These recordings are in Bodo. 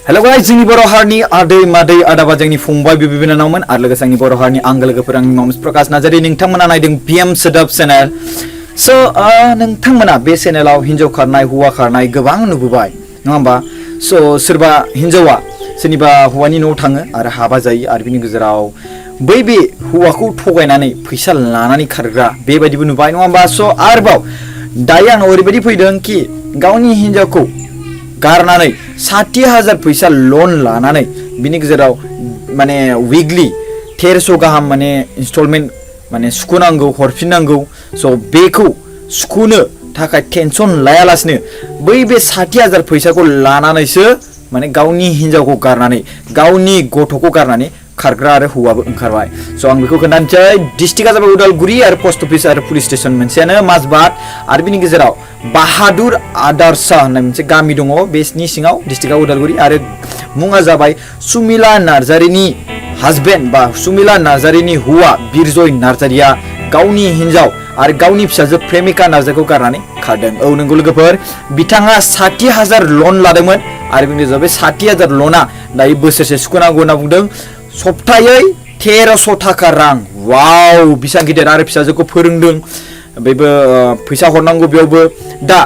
हेलो गाइस जोंनि बर' हारिनि आदै मादै आदाबा जोंनि फंबाय बिबि बिनानावमोन आरो लोगोसे आंनि बर' हारिनि आंगो लोगोफोर आंनि नाम प्रकाश नार्जारी नोंथांमोना नायदों पिएम सोदोब चेनेल स' नोंथांमोना बे चेनेलाव हिन्जाव खारनाय हौवा खारनाय गोबां नुबोबाय नङा होमबा स' सोरबा हिन्जावा सोरनिबा हौवानि न'आव थाङो आरो हाबा जायो आरो बिनि गेजेराव बे हौवाखौ थगायनानै फैसा लानानै खारग्रा बेबायदिबो नुबाय नङा होमबा स' आरोबाव दायो आंनाव ओरैबायदि फैदों कि गावनि हिन्जावखौ गारनानै 60,000 फैसा लोन लानानै बिनि गेजेराव माने वीकली 1300 गाहाम माने इनस्टलमेन्ट माने सुख'नांगौ हरफिननांगौ स' बेखौ सुख'नो थाखाय टेनसन लायालासिनो बै बे 60,000 फैसाखौ लानानैसो माने गावनि हिन्जावखौ गारनानै गावनि गथ'खौ गारनानै खारग्रा आरो हौवाबो ओंखारबाय स' आं बेखौ खोन्थानोसै डिस्ट्रिक्टआ जाबाय उदालगुरि आरो पोस्ट अफिस आरो पुलिस स्टेशन मोनसेयानो माजबाद आरो बिनि गेजेराव बाहादुर आदारसा होननाय मोनसे गामि दङ बेनि सिङाव डिस्ट्रिक्टआ उदालगुरि आरो मुङा जाबाय सुमिला नार्जारीनि हाजबेन्ड बा सुमिला नार्जारीनि हौवा बिरजय नार्जारीया गावनि हिन्जाव आरो गावनि फिसाजो प्रेमिका नार्जारीखौ गारनानै खारदों औ नंगौ लोगोफोर बिथाङा 60,000 लन लादोंमोन आरो बिनि गेजेराव बे 60,000 लना दायो बोसोरसे सुख'नांगौ होनना बुंदों सप्तायै 1300 थाखा रां वाव बेसेबां गिदिर आरो फिसाजोखौ फोरोंदों बेबो फैसा हरनांगौ बेयावबो दा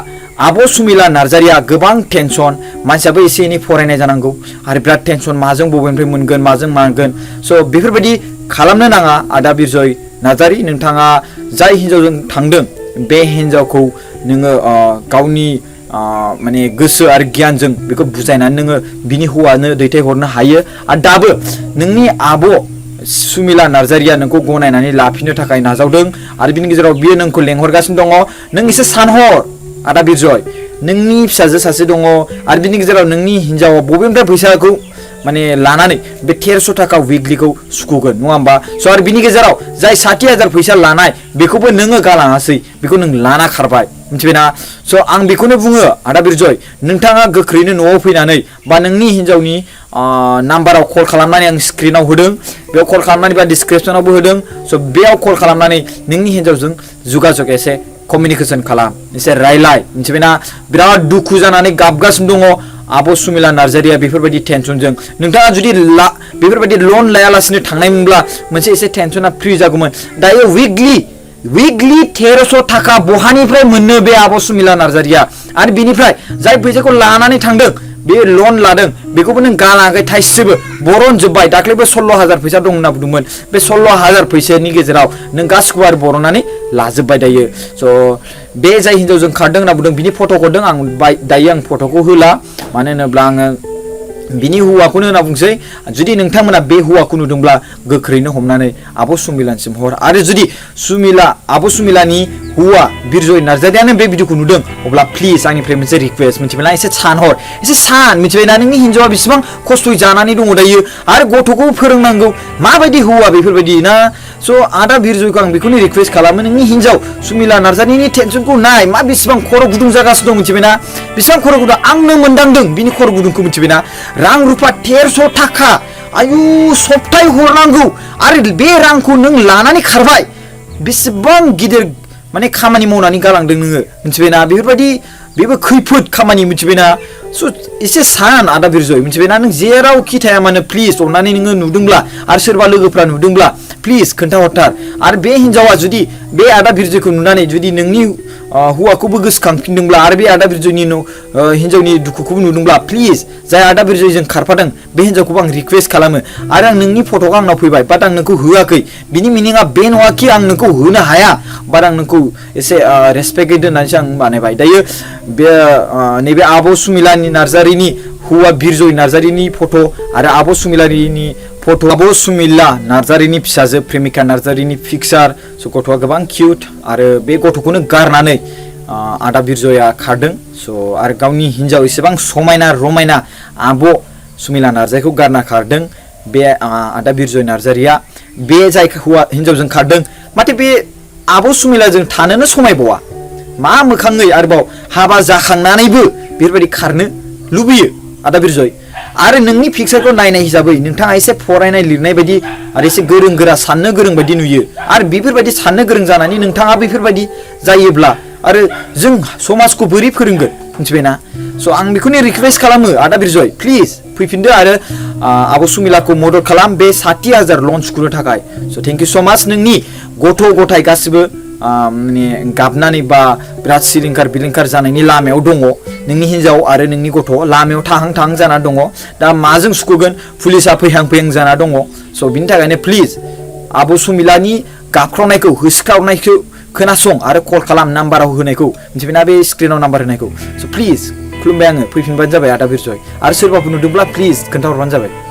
आब' सुमिला नार्जारीया गोबां टेनसन मानसियाबो एसे एनै फरायनाय जानांगौ आरो बिराद टेनसन माजों बबेनिफ्राय मोनगोन माजों मागोन स' बेफोरबायदि खालामनो नाङा आदा बिरजय नार्जारी नोंथाङा जाय हिन्जावजों थांदों बे हिन्जावखौ नोङो गावनि माने गोसो आरो गियानजों बेखौ बुजायनानै नोङो बिनि हौवानो दैथायहरनो हायो आरो दाबो नोंनि आब' सुमिला नार्जारीया नोंखौ गनायनानै लाफिननो थाखाय नाजावदों आरो बिनि गेजेराव बियो नोंखौ लेंहरगासिनो दङ नों एसे सानहर आदा बिरजय नोंनि फिसाजो सासे दङ आरो बिनि गेजेराव नोंनि हिन्जावा बबेनिफ्राय फैसाखौ माने लानानै बे 1300 थाखा वीकलीखौ सुख'गोन नङा होमबा स' आरो बिनि गेजेराव जाय 60,000 फैसा लानाय बेखौबो नोङो गालाङासै बेखौ नों लाना खारबाय मिथिबायना स' आं बेखौनो बुङो आदा बिरजय नोंथाङा गोख्रैनो न'आव फैनानै बा नोंनि हिन्जावनि नाम्बाराव कल खालामनानै आं स्क्रिनाव होदों बेयाव कल खालामनानै बा डिसक्रिपसनावबो होदों स' बेयाव कल खालामनानै नोंनि हिन्जावजों जगाजग एसे कमिउनिकेसन खालाम एसे रायलाय मिथिबायना बिराद दुखु जानानै गाबगासिनो दङ आब' सुमिला नार्जारीया बेफोरबायदि टेनसनजों नोंथाङा जुदि बेफोरबायदि लन लायालासिनो थांनायमोनब्ला मोनसे एसे टेनसना फ्रि जागौमोन दायो वीकली 1300 थाखा बहानिफ्राय मोननो बे आब' सुमिला नार्जारीया आरो बिनिफ्राय जाय फैसाखौ लानानै थांदों बे लन लादों बेखौबो नों गालाङाखै थाइसेबो बरनजोब्बाय दाख्लैबो 16,000 फैसा दं होनना बुंदोंमोन बे 16,000 फैसानि गेजेराव नों गासिखौबो आरो बरननानै लाजोब्बाय दायो स' बे जाय हिन्जावजों खारदों होनना बुंदों बिनि फट' हरदों आं दायो आं फट'खौ होला मानो होनोब्ला आङो बिनि हौवाखौनो होनना बुंसै जुदि नोंथांमोना बे हौवाखौ नुदोंब्ला गोख्रैनो हमनानै आब' सुमिलानिसिम हर आरो जुदि आब' सुमिलानि हौवा बिरजय नार्जारीयानो बे भिडिअखौ नुदों अब्ला प्लिज आंनिफ्राय मोनसे रिक्वेस्ट मिथिबायना एसे सानहर एसे सान मिथिबायना नोंनि हिन्जावा बेसेबां खस्थ'यै जानानै दङ दायो आरो गथ'खौ फोरोंनांगौ माबायदि हौवा बेफोरबायदि ना स' आदा बिरजयखौ आं बेखौनो रिक्वेस्ट खालामो नोंनि हिन्जाव सुमिला नार्जारीनि टेनसनखौ नाय मा बेसेबां खर' गुदुं जागासिनो दं मिथिबायना बेसेबां खर' गुदुं आंनो मोनदांदों बिनि खर' गुदुंखौ मिथिबायना रां रुपा 1300 थाखा आयु सप्ताहै हरनांगौ आरो बे रांखौ नों लानानै खारबाय बेसेबां गिदिर माने खामानि मावनानै गालांदों नोङो मिथिबायना बेफोरबायदि बेबो खैफोद खामानि मिथिबायना स' एसे सान आदा बिरजय मिथिबायना नों जेरावखि थाया मानो प्लिज अननानै नोङो नुदोंब्ला आरो सोरबा लोगोफ्रा नुदोंब्ला प्लिज खोन्थाहरथार आरो बे हिन्जावा जुदि बे आदा बिरजयखौ नुनानै जुदि नोंनि हौवाखौबो गोसोखांफिनदोंब्ला आरो बे आदा बिरजयनि हिन्जावनि दुखुखौबो नुदोंब्ला प्लिज जाय आदा बिरजयजों खारफादों बे हिन्जावखौबो आं रिक्वेस्ट खालामो आरो आं नोंनि फट'खौ आंनाव फैबाय बाट आं नोंखौ होआखै बिनि मिनिङा बे नङा कि आं नोंखौ होनो हाया बाट आं नोंखौ एसे रेसपेक्ट दोननानैसो आं बानायबाय दायो बे नैबे आब' सुमिला नार्जारीनि हौवा बिरजय नार्जारीनि फट' आरो आब' सुमिलानि फट' आब' सुमिला नार्जारीनि फिसाजो प्रेमिका नार्जारीनि पिक्सार स' गथ'आ गोबां किउट आरो बे गथ'खौनो गारनानै आदा बिरजया खारदों स' आरो गावनि हिन्जाव एसेबां समायना रमायना आब' सुमिला नार्जारीखौ गारना खारदों बे आदा बिरजय नार्जारीया बे जाय हौवा हिन्जावजों खारदों माथो बे आब' सुमिलाजों थानोनो समायबावा मा मोखाङै आरोबाव हाबा जाखांनानैबो बेफोरबायदि खारनो लुबैयो आदा बिरजय आरो नोंनि पिक्सारखौ नायनाय हिसाबै नोंथाङा एसे फरायनाय लिरनाय बायदि आरो एसे गोरों गोरा साननो गोरों बायदि नुयो आरो बेफोरबायदि साननो गोरों जानानै नोंथाङा बेफोरबायदि जायोब्ला आरो जों समाजखौ बोरै फोरोंगोन मिथिबायना स' आं बेखौनो रिक्वेस्ट खालामो आदा बिरजय प्लिज फैफिनदो आरो आब' सुमिलाखौ मदद खालाम बे 60,000 लन्च खुनो थाखाय स' थेंक इउ स' माच नोंनि गथ' गथाय गासिबो माने गाबनानै बा बिराद सिलिंखार जानायनि लामायाव दङ नोंनि हिन्जाव आरो नोंनि गथ' लामायाव थाहां जाना दङ दा माजों सुखुगोन पुलिसा फैहां जाना दङ स' बिनि थाखायनो प्लिज आब' सुमिलानि गाबख्रावनायखौ होसिख्रावनायखौ खोनासं आरो कल खालाम नाम्बाराव होनायखौ मिथिबायना बे स्क्रिनाव नाम्बार होनायखौ स' प्लिज खुलुमबाय आङो फैफिनबानो जाबाय आदा बिरजय आरो सोरबाफोर नुदोंब्ला प्लिज खोन्थाहरबानो जाबाय